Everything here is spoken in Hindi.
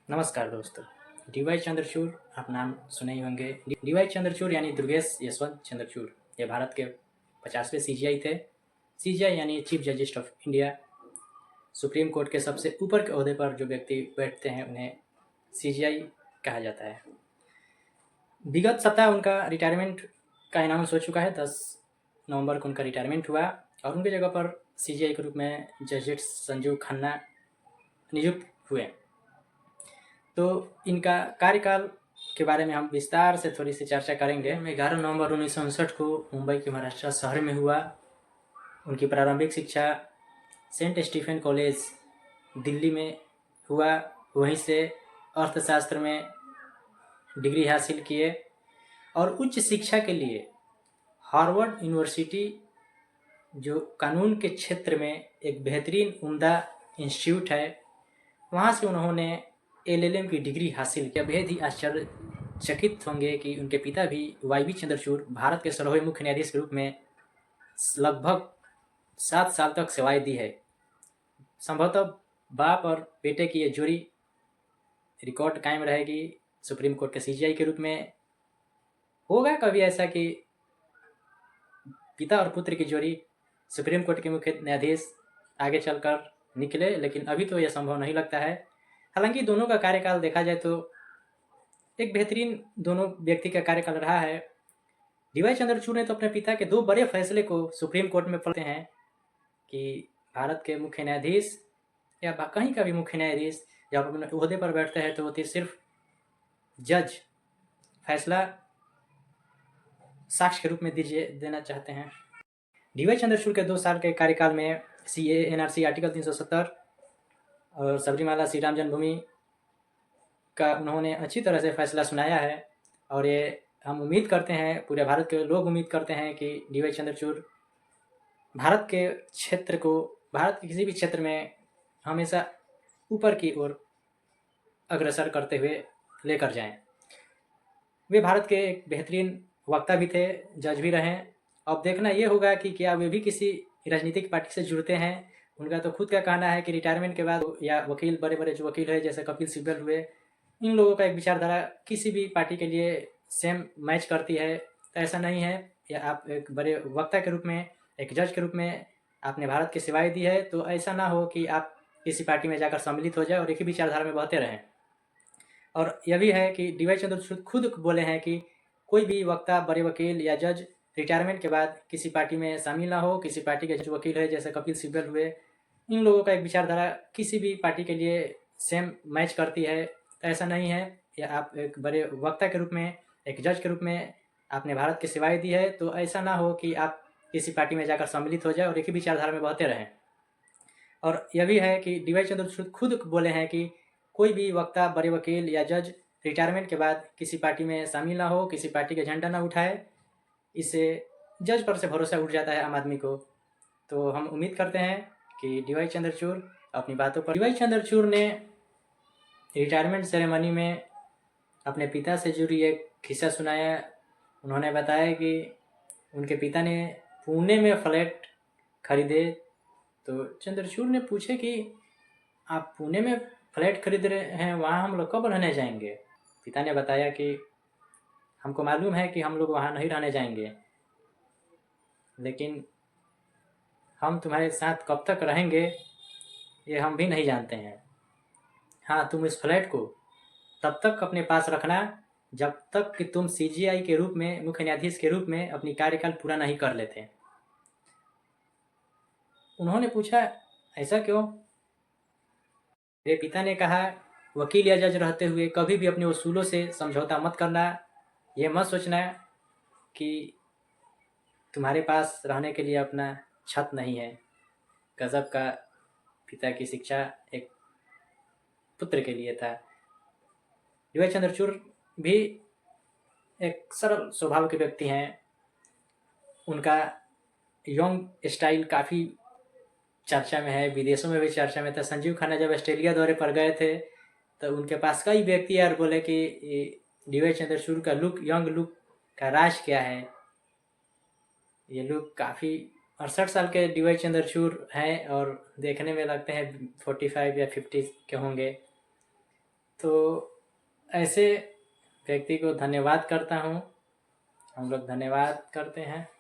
नमस्कार दोस्तों। डीवाई चंद्रचूड़, आप नाम सुने ही होंगे। डीवाई चंद्रचूड़ यानी दुर्गेश यशवंत चंद्रचूड़, ये भारत के 50वें सीजीआई थे। सीजीआई यानी chief justice of India. Supreme court के सबसे ऊपर के ओहदे पर जो व्यक्ति बैठते हैं उन्हें सीजीआई कहा जाता है। विगत सप्ताह उनका रिटायरमेंट का अनाउंस हो चुका है। 10 नवंबर को उनका रिटायरमेंट हुआ और उनकी जगह पर सीजीआई के रूप में जस्टिस संजीव खन्ना नियुक्त हुए। तो इनका कार्यकाल के बारे में हम विस्तार से थोड़ी सी चर्चा करेंगे। 11 नवंबर 1959 को मुंबई के महाराष्ट्र शहर में हुआ। उनकी प्रारंभिक शिक्षा सेंट स्टीफन कॉलेज दिल्ली में हुआ। वहीं से अर्थशास्त्र में डिग्री हासिल किए और उच्च शिक्षा के लिए हार्वर्ड यूनिवर्सिटी, जो कानून के क्षेत्र में एक बेहतरीन उम्दा इंस्टीट्यूट है, वहाँ से उन्होंने एलएलएम की डिग्री हासिल किया। बेहद ही आश्चर्यचकित होंगे कि उनके पिता भी वाईबी चंद्रचूड़ भारत के 16वें मुख्य न्यायाधीश के रूप में लगभग 7 साल तक सेवाएं दी है। संभवतः बाप और बेटे की ये जोड़ी रिकॉर्ड कायम रहेगी सुप्रीम कोर्ट के सीजीआई के रूप में। होगा कभी ऐसा कि पिता और पुत्र की जोड़ी सुप्रीम कोर्ट के मुख्य न्यायाधीश आगे चलकर निकले, लेकिन अभी तो यह संभव नहीं लगता है। हालांकि दोनों का कार्यकाल देखा जाए तो एक बेहतरीन दोनों व्यक्ति का कार्यकाल रहा है। डीवाई चंद्रचूड़ ने तो अपने पिता के 2 बड़े फैसले को सुप्रीम कोर्ट में पढ़ते हैं कि भारत के मुख्य न्यायाधीश या कहीं का भी मुख्य न्यायाधीश जब अपने ओहदे पर बैठते हैं तो वो सिर्फ जज फैसला साक्ष्य के रूप में देना चाहते हैं। डीवाई चंद्रचूड़ के 2 साल के कार्यकाल में सीए एनआरसी आर्टिकल 370 और सबरीमाला श्री राम जन्मभूमि का उन्होंने अच्छी तरह से फैसला सुनाया है। और ये हम उम्मीद करते हैं, पूरे भारत के लोग उम्मीद करते हैं कि डीवाई चंद्रचूड़ भारत के क्षेत्र को, भारत के किसी भी क्षेत्र में हमेशा ऊपर की ओर अग्रसर करते हुए लेकर जाएं। वे भारत के एक बेहतरीन वक्ता भी थे, जज भी रहे। अब देखना ये होगा कि क्या वे भी किसी राजनीतिक पार्टी से जुड़ते हैं। उनका तो खुद का कहना है कि रिटायरमेंट के बाद या वकील, बड़े बड़े जो वकील है जैसे कपिल सिब्बल हुए, इन लोगों का एक विचारधारा किसी भी पार्टी के लिए सेम मैच करती है। तो ऐसा नहीं है। या आप एक बड़े वक्ता के रूप में, एक जज के रूप में आपने भारत की सेवाएं दी है, तो ऐसा ना हो कि आप किसी पार्टी में जाकर सम्मिलित हो जाए और एक ही विचारधारा में बहते रहें। और यह भी है कि डीवाई चंद्रचूड़ खुद बोले हैं कि कोई भी वक्ता, बड़े वकील या जज रिटायरमेंट के बाद किसी पार्टी में शामिल ना हो। किसी पार्टी के जो वकील है जैसे कपिल सिब्बल हुए, इन लोगों का एक विचारधारा किसी भी पार्टी के लिए सेम मैच करती है। तो ऐसा नहीं है। या आप एक बड़े वक्ता के रूप में, एक जज के रूप में आपने भारत की सेवाएं दी है, तो ऐसा ना हो कि आप किसी पार्टी में जाकर सम्मिलित हो जाए और एक ही विचारधारा में बहते रहें। और यह भी है कि डीवाई चंद्रचूड़ खुद बोले हैं कि कोई भी वक्ता, बड़े वकील या जज रिटायरमेंट के बाद किसी पार्टी में शामिल ना हो, किसी पार्टी का झंडा ना उठाए। इससे जज पर से भरोसा उठ जाता है आम आदमी को। तो हम उम्मीद करते हैं कि डीवाई चंद्रचूड़ अपनी बातों पर। डीवाई चंद्रचूड़ ने रिटायरमेंट सेरेमनी में अपने पिता से जुड़ी एक किस्सा सुनाया। उन्होंने बताया कि उनके पिता ने पुणे में फ्लैट खरीदे। तो चंद्रचूड़ ने पूछे कि आप पुणे में फ्लैट खरीद रहे हैं, वहाँ हम लोग कब रहने जाएंगे। पिता ने बताया कि हमको मालूम है कि हम लोग वहाँ नहीं रहने जाएंगे, लेकिन हम तुम्हारे साथ कब तक रहेंगे ये हम भी नहीं जानते हैं। हाँ, तुम इस फ्लैट को तब तक अपने पास रखना जब तक कि तुम सीजीआई के रूप में, मुख्य न्यायाधीश के रूप में अपनी कार्यकाल पूरा नहीं कर लेते। उन्होंने पूछा, ऐसा क्यों? मेरे पिता ने कहा, वकील या जज रहते हुए कभी भी अपने उसूलों से समझौता मत करना। ये मत सोचना कि तुम्हारे पास रहने के लिए अपना छत नहीं है। गजब का पिता की शिक्षा एक पुत्र के लिए था। डीवाई चंद्रचूड़ भी एक सरल स्वभाव के व्यक्ति हैं। उनका यंग स्टाइल काफ़ी चर्चा में है, विदेशों में भी चर्चा में था। संजीव खन्ना जब ऑस्ट्रेलिया दौरे पर गए थे तो उनके पास कई व्यक्ति यार बोले कि डीवाई चंद्रचूड़ का लुक, यंग लुक का राज क्या है। ये लुक काफ़ी 68 साल के डीवाई चंद्रचूड़ हैं और देखने में लगते हैं 45 या 50 के होंगे। तो ऐसे व्यक्ति को धन्यवाद करता हूँ। हम लोग धन्यवाद करते हैं।